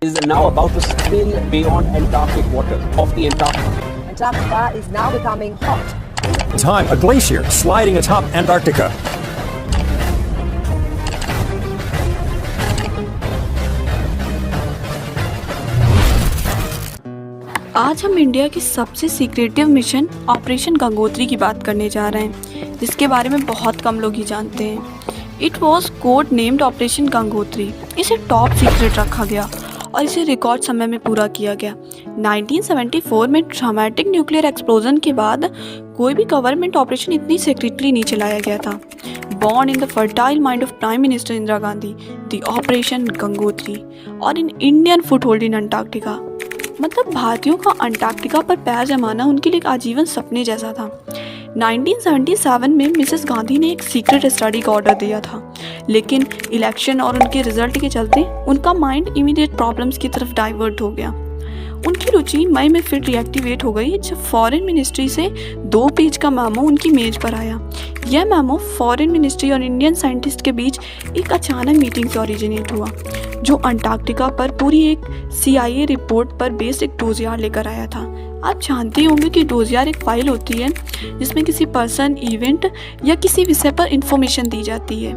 is now about to spill beyond Antarctic water of the Antarctic. Antarctica is now becoming hot. Time, a glacier sliding atop Antarctica. आज हम India की सबसे secretive mission operation Gangotri की बात करने जा रहे हैं, जिसके बारे में बहुत कम लोग ही जानते हैं। It was code named operation Gangotri. इसे टॉप सीक्रेट रखा गया और इसे रिकॉर्ड समय में पूरा किया गया। 1974 में ड्रामेटिक न्यूक्लियर एक्सप्लोजन के बाद कोई भी गवर्नमेंट ऑपरेशन इतनी सीक्रेटली नहीं चलाया गया था। Born in the fertile mind of prime minister Indira Gandhi, the operation Gangotri और an Indian foothold in Antarctica. मतलब भारतीयों का अंटार्कटिका पर पैर जमाना उनके लिए एक आजीवन सपने जैसा था। 1977 में मिसेस गांधी ने एक सीक्रेट स्टडी का ऑर्डर दिया था, लेकिन इलेक्शन और उनके रिजल्ट के चलते उनका माइंड इमीडिएट प्रॉब्लम्स की तरफ डाइवर्ट हो गया। उनकी रुचि मई में फिर रिएक्टिवेट हो गई जब फॉरेन मिनिस्ट्री से 2 पेज का मेमो उनकी मेज पर आया। यह मेमो फॉरेन मिनिस्ट्री और इंडियन साइंटिस्ट के बीच एक अचानक मीटिंग से ओरिजिनेट हुआ, जो अंटार्कटिका पर पूरी एक CIA रिपोर्ट पर बेस्ड एक डोजियर लेकर आया था। आप जानते होंगे कि डोजियर एक फाइल होती है जिसमें किसी पर्सन, इवेंट या किसी विषय पर इंफॉर्मेशन दी जाती है।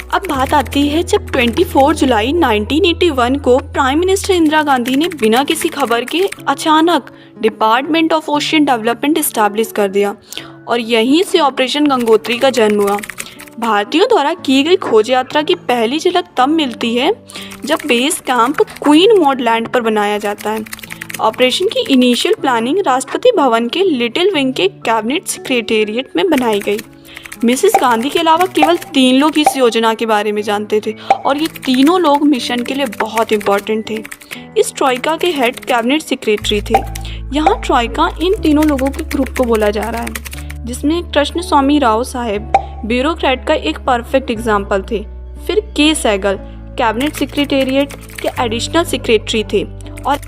अब बात आती है जब 24 जुलाई 1981 को प्राइम मिनिस्टर इंदिरा गांधी ने बिना किसी खबर के अचानक department of ocean development establish कर दिया और यहीं से ऑपरेशन गंगोत्री का जन्म हुआ। भारतीयों द्वारा की गई खोज यात्रा की पहली झलक तब मिलती है जब base camp queen mod land पर बनाया जाता है। ऑपरेशन की इनिशियल प्लानिंग राष्ट्रपति भवन के लिटिल विंग के कैबिनेट सेक्रेटेरिएट में बनाई गई। मिसेस गांधी के अलावा केवल 3 लोग इस योजना के बारे में जानते थे और ये तीनों लोग मिशन के लिए बहुत इंपॉर्टेंट थे। इस ट्रॉइका के हेड कैबिनेट सेक्रेटरी थे। यहाँ ट्रॉइका इन तीनों लोगों के ग्रुप को बोला जा रहा है, जिसमें एक कृष्ण स्वामी राव साहेब ब्यूरोक्रेट का एक परफेक्ट एग्जाम्पल थे। फिर के सहगल कैबिनेट सेक्रेटेरिएट के एडिशनल सेक्रेटरी थे और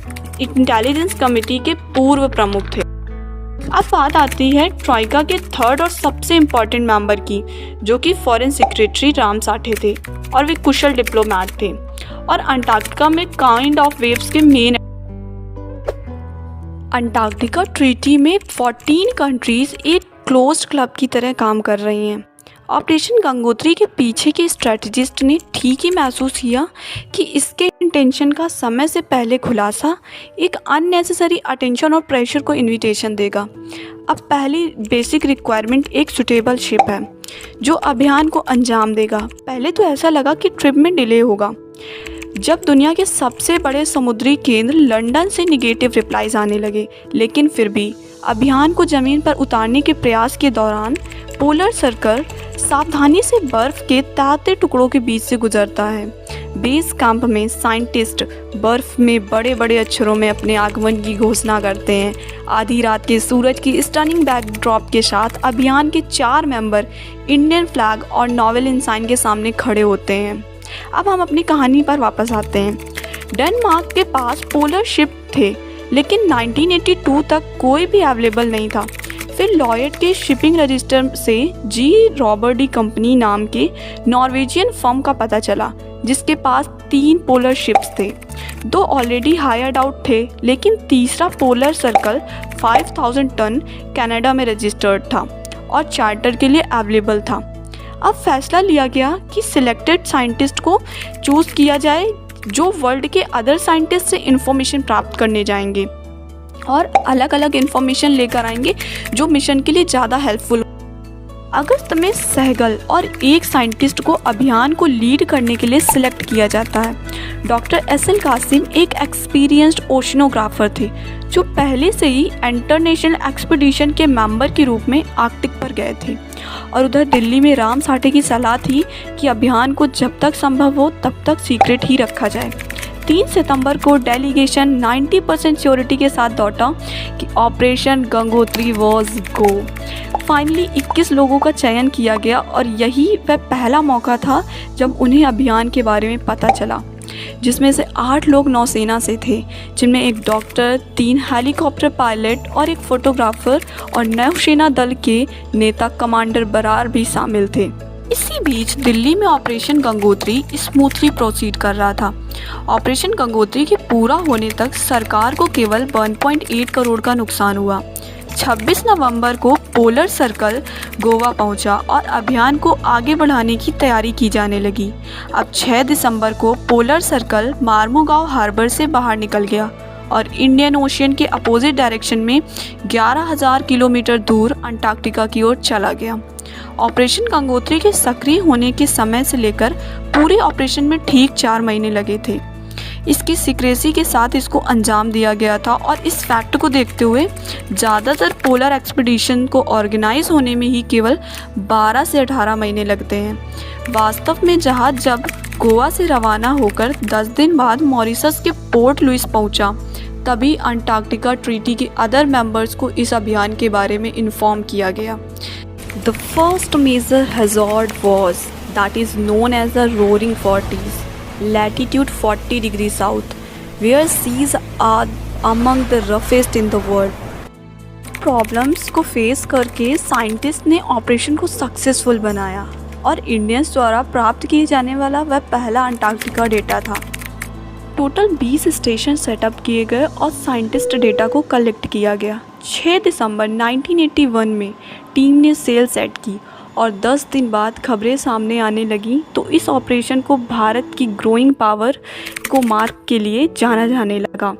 इंटेलिजेंस कमेटी के पूर्व प्रमुख थे। अब बात आती है ट्रॉइका के थर्ड और सबसे इम्पोर्टेंट मेंबर की, जो कि फॉरेन सेक्रेटरी राम साठे थे और वे कुशल डिप्लोमेट थे और अंटार्कटिका में काइंड ऑफ वेव्स के मेन। अंटार्कटिका ट्रीटी में 14 कंट्रीज एक क्लोज्ड क्लब की तरह काम कर रही हैं। ऑपरेशन गंगोत्री के पीछे के स्ट्रेटजिस्ट ने ठीक ही महसूस किया कि इसके इंटेंशन का समय से पहले खुलासा एक अननेसेसरी अटेंशन और प्रेशर को इन्विटेशन देगा। अब पहली बेसिक रिक्वायरमेंट एक सुटेबल शिप है जो अभियान को अंजाम देगा। पहले तो ऐसा लगा कि ट्रिप में डिले होगा, जब दुनिया के सबसे बड़े समुद्री केंद्र लंदन से निगेटिव रिप्लाईज आने लगे, लेकिन फिर भी अभियान को ज़मीन पर उतारने के प्रयास के दौरान पोलर सर्कल सावधानी से बर्फ के ताते टुकड़ों के बीच से गुजरता है। बेस कैंप में साइंटिस्ट बर्फ में बड़े बड़े अक्षरों में अपने आगमन की घोषणा करते हैं। आधी रात के सूरज की स्टनिंग बैकड्रॉप के साथ अभियान के 4 मेंबर इंडियन फ्लैग और नॉवेल इंसाइन के सामने खड़े होते हैं। अब हम अपनी कहानी पर वापस आते हैं। डेनमार्क के पास पोलर शिप थे, लेकिन 1982 तक कोई भी अवेलेबल नहीं था। फिर लॉयड के शिपिंग रजिस्टर से जी रॉबर्ट डी कंपनी नाम के नॉर्वेजियन फर्म का पता चला, जिसके पास 3 पोलर शिप्स थे। 2 ऑलरेडी हायर्ड आउट थे, लेकिन तीसरा पोलर सर्कल 5000 टन कनाडा में रजिस्टर्ड था और चार्टर के लिए अवेलेबल था। अब फैसला लिया गया कि सिलेक्टेड साइंटिस्ट को चूज़ किया जाए जो वर्ल्ड के अदर साइंटिस्ट से इंफॉर्मेशन प्राप्त करने जाएंगे और अलग अलग इंफॉर्मेशन लेकर आएंगे जो मिशन के लिए ज़्यादा हेल्पफुल। अगस्त में सहगल और एक साइंटिस्ट को अभियान को लीड करने के लिए सिलेक्ट किया जाता है। डॉक्टर SL कासिम एक एक्सपीरियंस्ड ओशनोग्राफर थे जो पहले से ही इंटरनेशनल एक्सपीडिशन के मेंबर के रूप में आर्कटिक पर गए थे। और उधर दिल्ली में राम साठे की सलाह थी कि अभियान को जब तक संभव हो तब तक सीक्रेट ही रखा जाए। 3 सितंबर को डेलीगेशन 90% श्योरिटी के साथ लौटा कि operation Gangotri was go. Finally 21 लोगों का चयन किया गया और यही वह पहला मौका था जब उन्हें अभियान के बारे में पता चला, जिसमें से 8 लोग नौसेना से थे, जिनमें एक डॉक्टर, 3 हेलीकॉप्टर पायलट और एक फोटोग्राफर और नौसेना दल के नेता कमांडर बरार भी शामिल थे। इसी बीच दिल्ली में ऑपरेशन गंगोत्री स्मूथली प्रोसीड कर रहा था। ऑपरेशन गंगोत्री के पूरा होने तक सरकार को केवल 1.8 करोड़ का नुकसान हुआ। 26 नवंबर को पोलर सर्कल गोवा पहुंचा और अभियान को आगे बढ़ाने की तैयारी की जाने लगी। अब 6 दिसंबर को पोलर सर्कल मार्मुगांव हार्बर से बाहर निकल गया और इंडियन ओशियन के अपोजिट डायरेक्शन में 11,000 किलोमीटर दूर अंटार्कटिका की ओर चला गया। ऑपरेशन गंगोत्री के सक्रिय होने के समय से लेकर पूरे ऑपरेशन में ठीक 4 महीने लगे थे। इसकी सीक्रेसी के साथ इसको अंजाम दिया गया था और इस फैक्ट को देखते हुए ज़्यादातर पोलर एक्सपीडिशन को ऑर्गेनाइज होने में ही केवल 12 से 18 महीने लगते हैं। वास्तव में जहाज़ जब गोवा से रवाना होकर 10 दिन बाद मॉरिशस के पोर्ट लुइस पहुंचा, तभी अंटार्कटिका ट्रीटी के अदर मेंबर्स को इस अभियान के बारे में इन्फॉर्म किया गया। The first major hazard was that is known as the roaring 40s, latitude 40 degrees south, where seas are among the roughest in the world। Problems को फेस करके साइंटिस्ट ने ऑपरेशन को सक्सेसफुल बनाया और इंडियंस द्वारा प्राप्त किए जाने वाला वह पहला अंटार्कटिका डेटा था। टोटल 20 स्टेशन सेटअप किए गए और साइंटिस्ट डेटा को कलेक्ट किया गया। 6 दिसंबर 1981 में टीम ने सेल सेट की और 10 दिन बाद खबरें सामने आने लगी तो इस ऑपरेशन को भारत की ग्रोइंग पावर को मार्क के लिए जाना जाने लगा।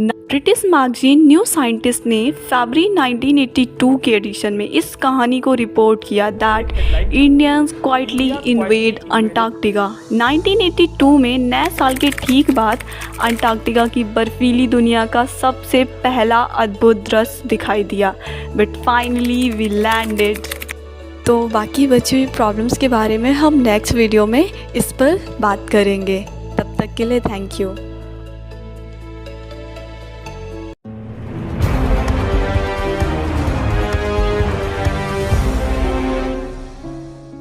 ब्रिटिश मैगजीन न्यू साइंटिस्ट ने फरवरी 1982 के एडिशन में इस कहानी को रिपोर्ट किया that Indians quietly invade Antarctica. 1982 में नए साल के ठीक बाद अंटार्कटिका की बर्फीली दुनिया का सबसे पहला अद्भुत दृश्य दिखाई दिया। But finally we landed. तो बाकी बची हुई प्रॉब्लम्स के बारे में हम नेक्स्ट वीडियो में इस पर बात करेंगे। तब तक के लिए थैंक यू।